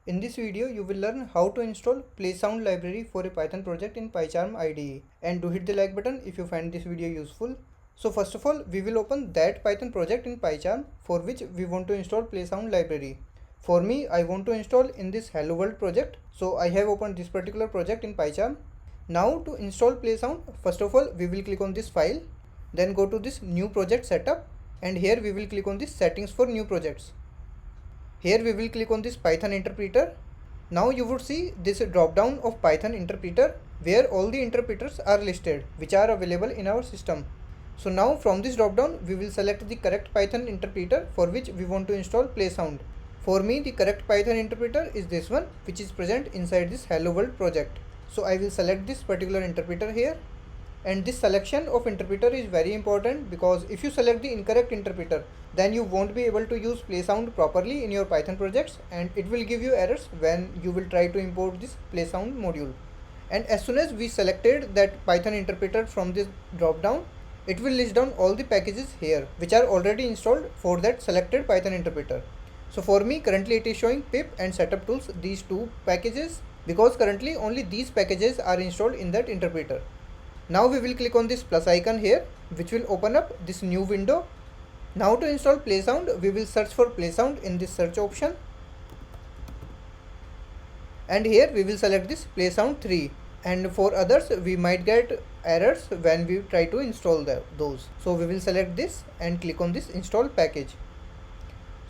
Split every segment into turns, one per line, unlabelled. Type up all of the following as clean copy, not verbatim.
In this video, you will learn how to install Playsound library for a Python project in Pycharm IDE, and do hit the like button if you find this video useful. So first of all, we will open that Python project in Pycharm for which we want to install Playsound library. For me, I want to install in this Hello World project, so I have opened this particular project in Pycharm. Now to install Playsound, first of all, we will click on this file, then go to this new project setup, and here we will click on this settings for new projects. Here we will click on this Python interpreter. Now you would see this drop down of Python interpreter where all the interpreters are listed which are available in our system. So now from this drop down we will select the correct Python interpreter for which we want to install Playsound. For me the correct Python interpreter is this one, which is present inside this Hello World project. So I will select this particular interpreter here. And this selection of interpreter is very important because if you select the incorrect interpreter, then you won't be able to use Playsound properly in your Python projects, and it will give you errors when you will try to import this Playsound module. And as soon as we selected that Python interpreter from this drop down, it will list down all the packages here which are already installed for that selected Python interpreter. So for me currently it is showing pip and setup tools, these two packages, because currently only these packages are installed in that interpreter. Now we will click on this plus icon here, which will open up this new window. Now to install Playsound, we will search for Playsound in this search option. And here we will select this Playsound 3. And for others, we might get errors when we try to install those. So we will select this and click on this install package.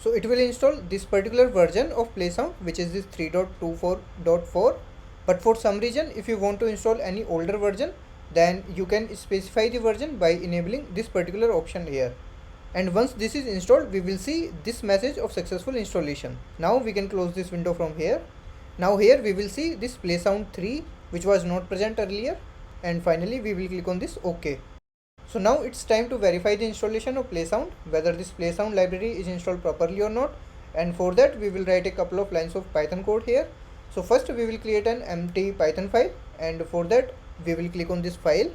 So it will install this particular version of Playsound, which is this 3.24.4. But for some reason, if you want to install any older version, then you can specify the version by enabling this particular option here. And once this is installed, we will see this message of successful installation. Now we can close this window from here. Now here we will see this Playsound 3, which was not present earlier, and finally we will click on this OK. So now it's time to verify the installation of Playsound, whether this Playsound library is installed properly or not, and for that we will write a couple of lines of Python code here. So first we will create an empty Python file, and for that we will click on this file,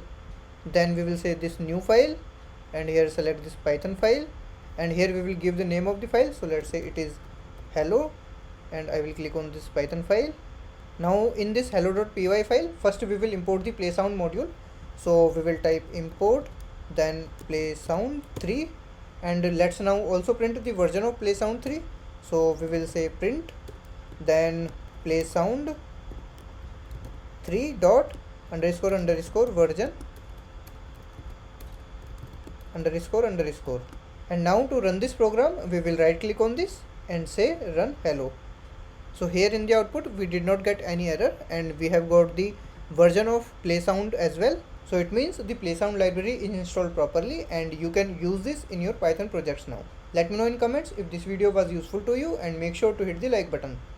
then we will say this new file, and here select this Python file, and here we will give the name of the file. So let's say it is hello, and I will click on this Python file. Now in this hello.py file, first we will import the Playsound module. So we will type import, then Playsound 3, and let's now also print the version of Playsound 3. So we will say print, then Playsound 3 dot underscore underscore version underscore underscore. And now to run this program, we will right click on this and say run hello. So here in the output we did not get any error, and we have got the version of Playsound as well. So it means the Playsound library is installed properly and you can use this in your Python projects now. Let me know in comments if this video was useful to you, and make sure to hit the like button.